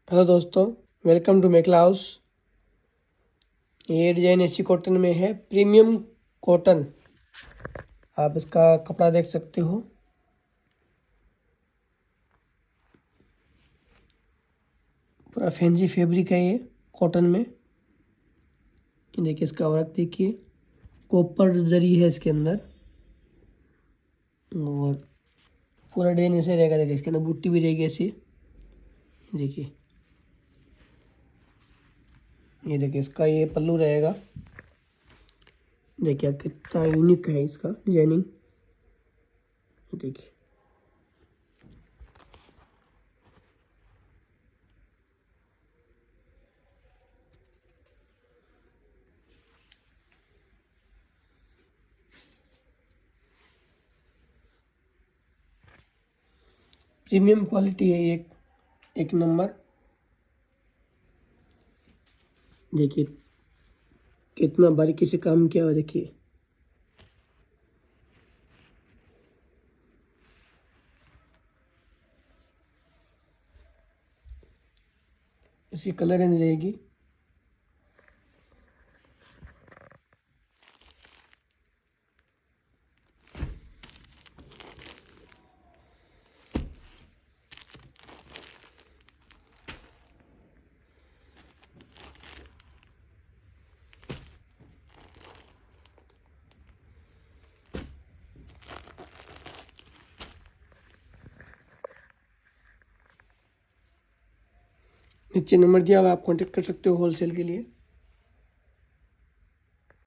Hello दोस्तों, welcome to मेकला house. ये design AC cotton में है, प्रीमियम कॉटन। आप इसका कपड़ा देख सकते हो। पूरा फैंसी फैब्रिक है ये कॉटन में। ये देखिए, इसका वर्क देखिए, कॉपर जरी है इसके अंदर और पूरा डिजाइन ऐसे रहेगा। देखिए, इसके अंदर बूटी भी रहेगी ऐसी। देखिए, ये देखिए, इसका ये पल्लू रहेगा। देखिए आप, कितना यूनिक है इसका डिजाइनिंग। देखिए, प्रीमियम क्वालिटी है ये, एक नंबर। देखिए कितना बारीकी से काम किया हुआ। देखिए, इसकी कलर रेंज रहेगी। नीचे नंबर दिया हुआ, आप कांटेक्ट कर सकते हो होलसेल के लिए।